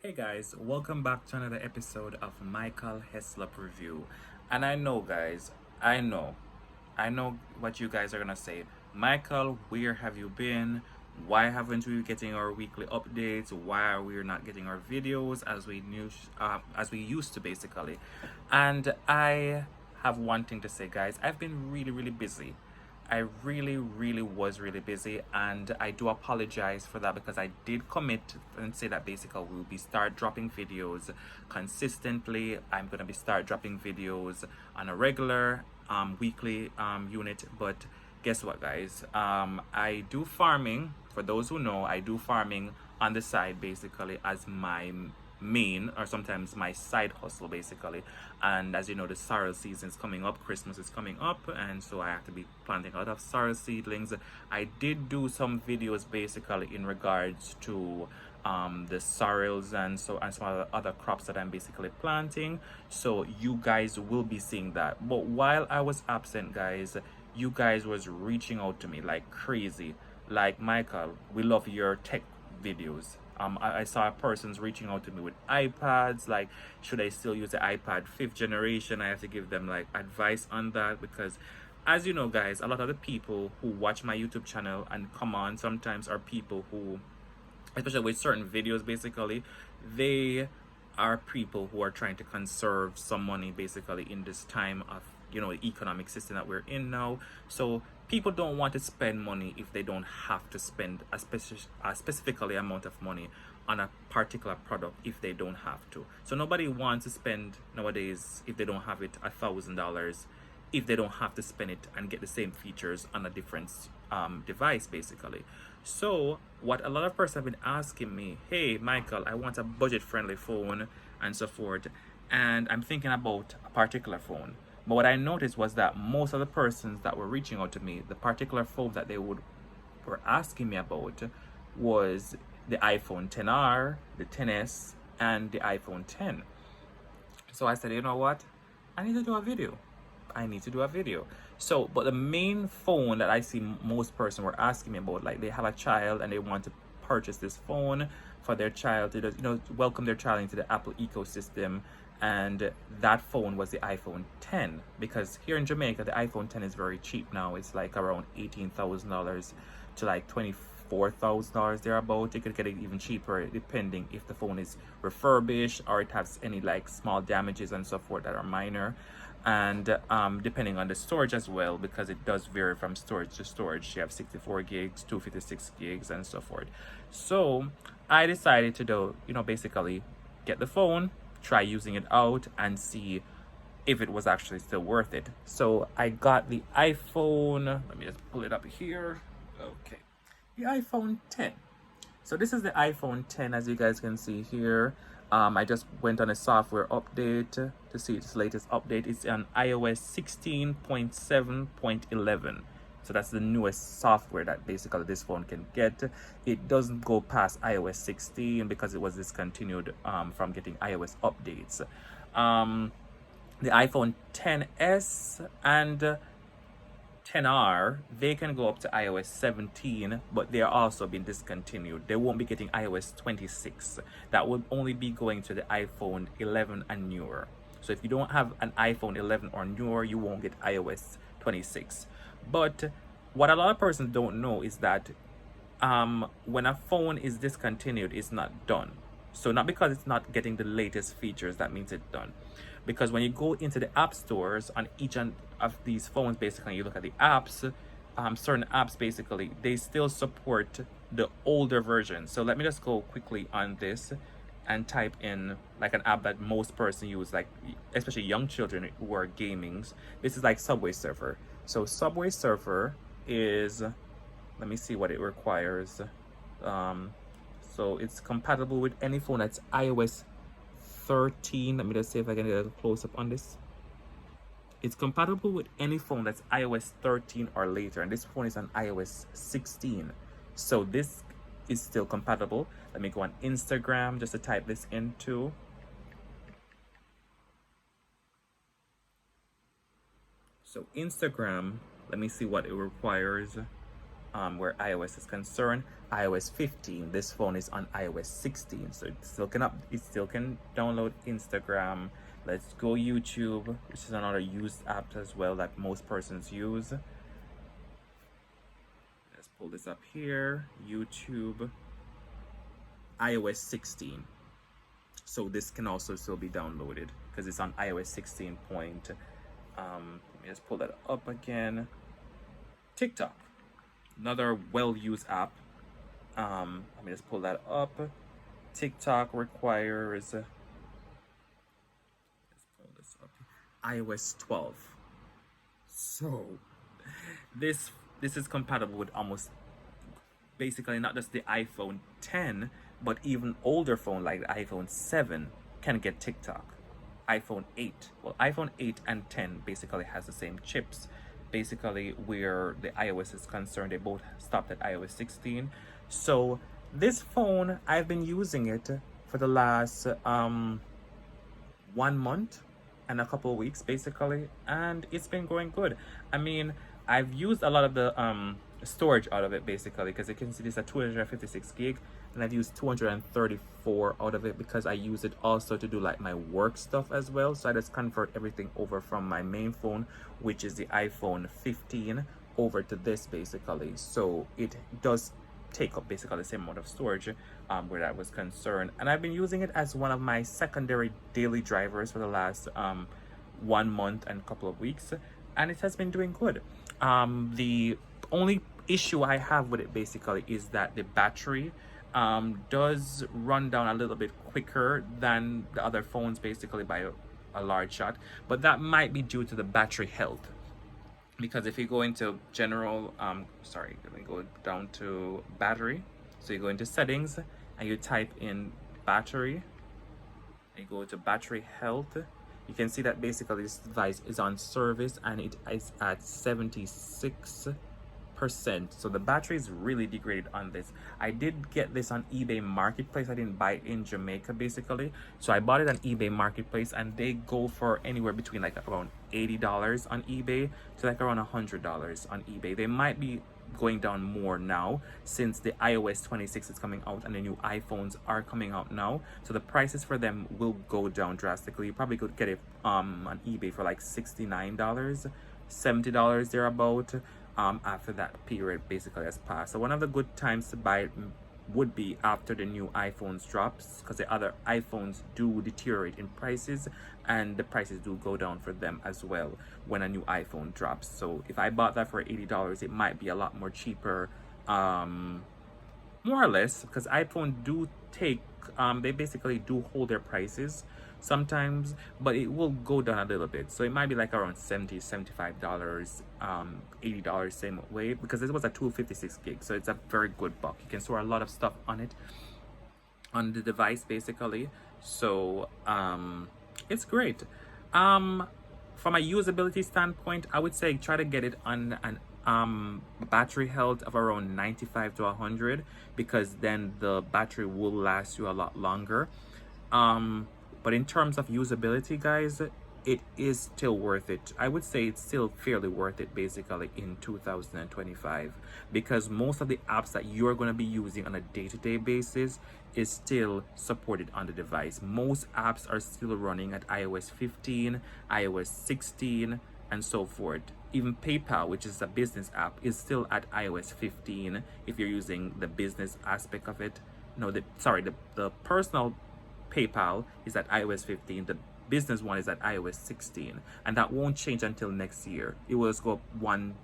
Hey guys, welcome back to another episode of Michael Heslop Review. And I know, guys, I know, I know what you guys are gonna say. Michael, where have you been? Why haven't we been getting our weekly updates? Why are we not getting our videos as we used to, basically? And I have one thing to say, guys. I've been really busy. I really was really busy, and I do apologize for that because I did commit and say that basically we'll be start dropping videos consistently. I'm gonna be start dropping videos on a regular weekly unit. But guess what, guys? I do farming. For those who know, I do farming on the side basically as my main or sometimes my side hustle basically. And as you know, the sorrel season is coming up, Christmas is coming up, and so I have to be planting a lot of sorrel seedlings. I did do some videos basically in regards to the sorrels and some other crops that I'm basically planting, so you guys will be seeing that. But while I was absent, guys, you guys was reaching out to me like crazy, like, Michael, we love your tech videos. I saw persons reaching out to me with iPads, like, should I still use the iPad 5th generation? I have to give them like advice on that because, as you know, guys, a lot of the people who watch my YouTube channel and come on sometimes are people who, especially with certain videos basically, they are people who are trying to conserve some money basically in this time of, the economic system that we're in now. So people don't want to spend money if they don't have to spend a specifically amount of money on a particular product if they don't have to. So nobody wants to spend nowadays, if they don't have it, $1,000 if they don't have to spend it and get the same features on a different device basically. So what a lot of persons have been asking me, hey Michael, I want a budget friendly phone and so forth, and I'm thinking about a particular phone. But what I noticed was that most of the persons that were reaching out to me, the particular phone that they were asking me about was the iPhone 10R, the 10s, and the iPhone 10. So I said, you know what? I need to do a video. I need to do a video. So, but the main phone that I see most person were asking me about, like, they have a child and they want to purchase this phone for their child to, welcome their child into the Apple ecosystem. And that phone was the iPhone 10, because here in Jamaica the iPhone 10 is very cheap now. It's like around $18,000 to like $24,000 thereabout. You could get it even cheaper depending if the phone is refurbished or it has any like small damages and so forth that are minor, and depending on the storage as well, because it does vary from storage to storage. You have 64 gigs, 256 gigs, and so forth. So I decided to do, basically get the phone, try using it out, and see if it was actually still worth it. So I got the iPhone, let me just pull it up here. Okay, the iPhone 10. So this is the iPhone 10, as you guys can see here. I just went on a software update to see its latest update. It's on iOS 16.7.11. So that's the newest software that basically this phone can get. It doesn't go past iOS 16 because it was discontinued from getting iOS updates. The iPhone 10s and 10R, they can go up to iOS 17, but they are also being discontinued. They won't be getting iOS 26. That will only be going to the iPhone 11 and newer. So if you don't have an iPhone 11 or newer, you won't get iOS 26. But what a lot of persons don't know is that when a phone is discontinued, it's not done. So not because it's not getting the latest features that means it's done. Because when you go into the app stores on each of these phones, basically you look at the apps, certain apps basically, they still support the older version. So let me just go quickly on this and type in like an app that most person use, like especially young children who are gamings. This is like Subway Surfer. So Subway Surfer is, let me see what it requires. So it's compatible with any phone that's iOS 13. Let me just see if I can get a close up on this. It's compatible with any phone that's iOS 13 or later, and this phone is on iOS 16. So this is still compatible. Let me go on Instagram just to type this into. So Instagram, let me see what it requires. where iOS is concerned. iOS 15. This phone is on iOS 16, so it still can download Instagram. Let's go YouTube, which is another used app as well that most persons use. Let's pull this up here. YouTube, iOS 16. So this can also still be downloaded because it's on iOS 16 point. Let me just pull that up again. TikTok, another well-used app. Let me just pull that up. TikTok requires, let's pull this up, iOS 12. So this is compatible with almost basically not just the iPhone 10, but even older phone like the iPhone 7 can get TikTok. iPhone 8, well, iPhone 8 and 10 basically has the same chips. Basically, where the iOS is concerned, they both stopped at iOS 16. So this phone, I've been using it for the last 1 month and a couple of weeks basically, and it's been going good. I mean, I've used a lot of the storage out of it basically, because you can see this at 256 gig, and I've used 234 out of it because I use it also to do like my work stuff as well. So I just convert everything over from my main phone, which is the iPhone 15, over to this basically. So it does take up basically the same amount of storage where that was concerned, and I've been using it as one of my secondary daily drivers for the last 1 month and a couple of weeks, and it has been doing good. The only issue I have with it basically is that the battery does run down a little bit quicker than the other phones basically by a large shot, but that might be due to the battery health. Because if you go into general, let me go down to battery. So you go into settings and you type in battery, and you go to battery health. You can see that basically this device is on service and it is at 76%. So the battery is really degraded on this. I did get this on eBay Marketplace. I didn't buy it in Jamaica basically. So I bought it on eBay Marketplace, and they go for anywhere between like around $80 on eBay to like around $100 on eBay. They might be going down more now since the iOS 26 is coming out and the new iPhones are coming out now. So the prices for them will go down drastically. You probably could get it on eBay for like $69, $70 thereabout. After that period basically has passed. So one of the good times to buy it would be after the new iPhones drops, because the other iPhones do deteriorate in prices and the prices do go down for them as well when a new iPhone drops. So if I bought that for $80, it might be a lot more cheaper, more or less, because iPhone do take they basically do hold their prices sometimes, but it will go down a little bit. So it might be like around $70, $75, $80 same way, because this was a 256 gig, so it's a very good buck. You can store a lot of stuff on it, on the device basically. So it's great. From a usability standpoint, I would say try to get it on an battery health of around 95 to 100, because then the battery will last you a lot longer. But in terms of usability, guys, it is still worth it. I would say it's still fairly worth it basically in 2025, because most of the apps that you're going to be using on a day-to-day basis is still supported on the device. Most apps are still running at iOS 15, iOS 16, and so forth. Even PayPal, which is a business app, is still at iOS 15 if you're using the business aspect of it. No, the personal PayPal is at iOS 15. The business one is at iOS 16, and that won't change until next year. It will just go up one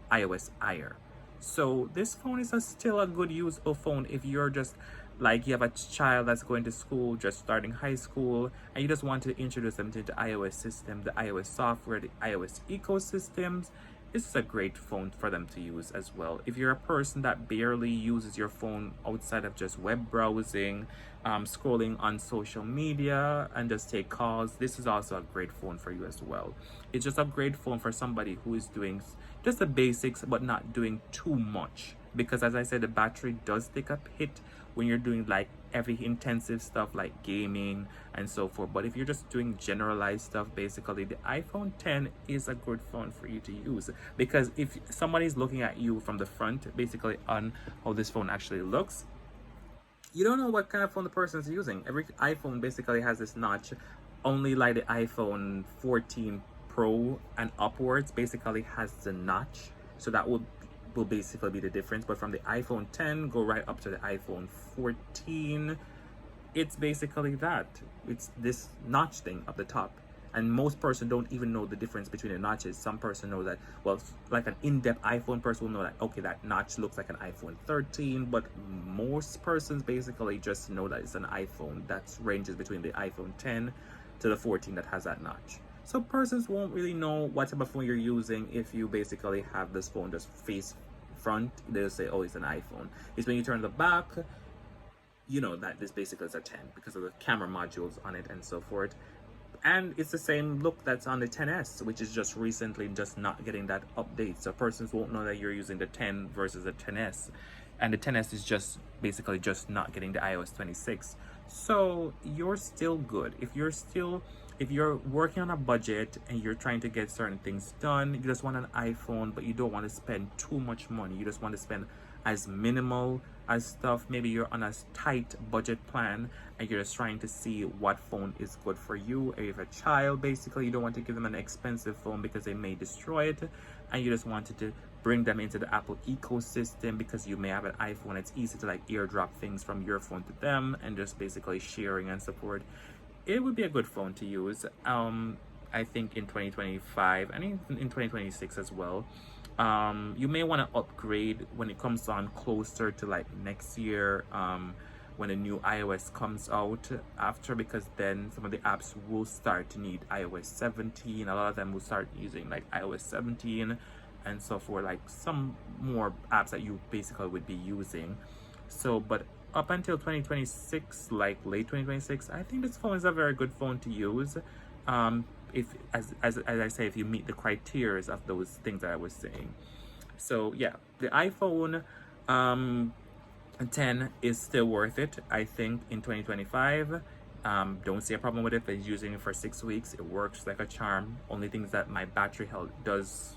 iOS higher. So this phone is still a good useful phone if you're just like you have a child that's going to school, just starting high school, and you just want to introduce them to the iOS system, the iOS software, the iOS ecosystems. This is a great phone for them to use as well. If you're a person that barely uses your phone outside of just web browsing, scrolling on social media, and just take calls, this is also a great phone for you as well. It's just a great phone for somebody who is doing just the basics but not doing too much, because as I said, the battery does take a hit when you're doing like heavy intensive stuff like gaming and so forth. But if you're just doing generalized stuff, basically the iPhone 10 is a good phone for you to use, because if somebody's looking at you from the front, basically on how this phone actually looks, you don't know what kind of phone the person is using. Every iPhone basically has this notch. Only like the iPhone 14 Pro and upwards basically has the notch, so that will basically be the difference. But from the iPhone 10 go right up to the iPhone 14, it's basically that. It's this notch thing up the top, and most person don't even know the difference between the notches. Some person know that, well, like an in-depth iPhone person will know that, okay, that notch looks like an iPhone 13, but most persons basically just know that it's an iPhone that ranges between the iPhone 10 to the 14 that has that notch. So persons won't really know what type of phone you're using if you basically have this phone just face front. They'll say, oh, it's an iPhone. It's when you turn the back, you know that this basically is a 10 because of the camera modules on it and so forth. And it's the same look that's on the 10s, which is just recently just not getting that update. So persons won't know that you're using the 10 versus the 10s. And the 10s is just basically just not getting the iOS 26. So you're still good. If you're working on a budget and you're trying to get certain things done, you just want an iPhone, but you don't want to spend too much money. You just want to spend as minimal as stuff. Maybe you're on a tight budget plan and you're just trying to see what phone is good for you. Or if you have a child, basically, you don't want to give them an expensive phone because they may destroy it, and you just wanted to bring them into the Apple ecosystem because you may have an iPhone. It's easy to like airdrop things from your phone to them and just basically sharing and support. It would be a good phone to use. I think in 2025 and in 2026 as well. You may want to upgrade when it comes on closer to like next year, when a new iOS comes out after, because then some of the apps will start to need iOS 17. A lot of them will start using like iOS 17 and so forth, like some more apps that you basically would be using. So, but up until 2026, like late 2026, I think this phone is a very good phone to use. If as I say, if you meet the criteria of those things that I was saying. So yeah, the iPhone 10 is still worth it, I think, in 2025. Don't see a problem with it. If it's using it for 6 weeks, it works like a charm. Only things that my battery health does,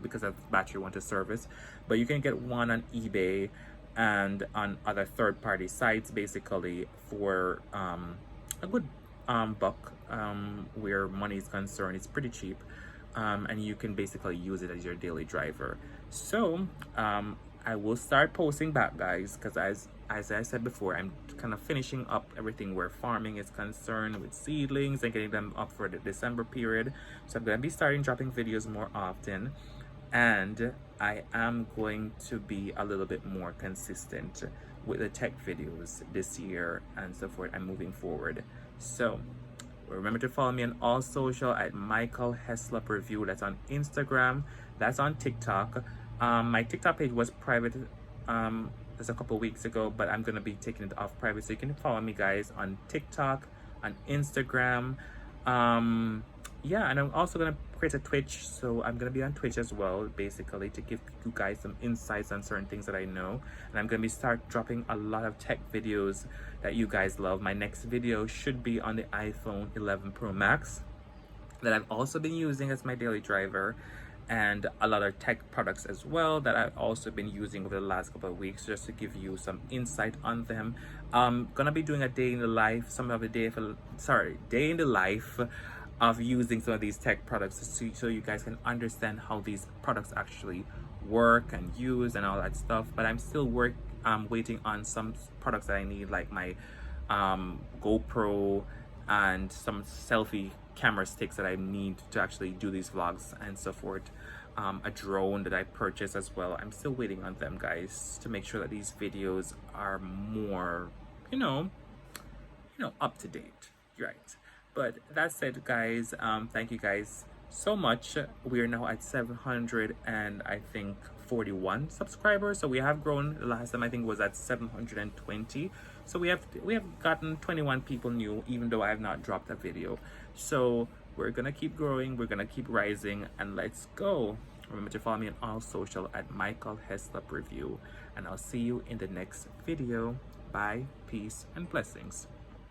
because of battery want to service. But you can get one on eBay and on other third-party sites basically for a good buck, where money is concerned. It's pretty cheap, and you can basically use it as your daily driver. So I will start posting back, guys, because as I said before, I'm kind of finishing up everything where farming is concerned with seedlings and getting them up for the December period. So I'm going to be starting dropping videos more often, and I am going to be a little bit more consistent with the tech videos this year and so forth, and moving forward. So remember to follow me on all social at Michael Heslop Review. That's on Instagram, that's on TikTok. My TikTok page was private just a couple weeks ago, but I'm gonna be taking it off private, so you can follow me, guys, on TikTok, on Instagram. Yeah, and I'm also gonna create a Twitch, so I'm gonna be on Twitch as well, basically to give you guys some insights on certain things that I know. And I'm gonna start dropping a lot of tech videos that you guys love. My next video should be on the iPhone 11 Pro Max that I've also been using as my daily driver, and a lot of tech products as well that I've also been using over the last couple of weeks, just to give you some insight on them. I'm gonna be doing a day in the life, day in the life of using some of these tech products, so you guys can understand how these products actually work and use and all that stuff. But I'm still waiting on some products that I need, like my GoPro and some selfie camera sticks that I need to actually do these vlogs and so forth. A drone that I purchased as well. I'm still waiting on them, guys, to make sure that these videos are more, up to date, right? But that said, guys, thank you guys so much. We are now at 700 and I think 41 subscribers, so we have grown. The last time I think was at 720, so we have gotten 21 people new, even though I have not dropped a video. So we're gonna keep growing, we're gonna keep rising, and let's go. Remember to follow me on all social at Michael Heslop Review, and I'll see you in the next video. Bye, peace, and blessings.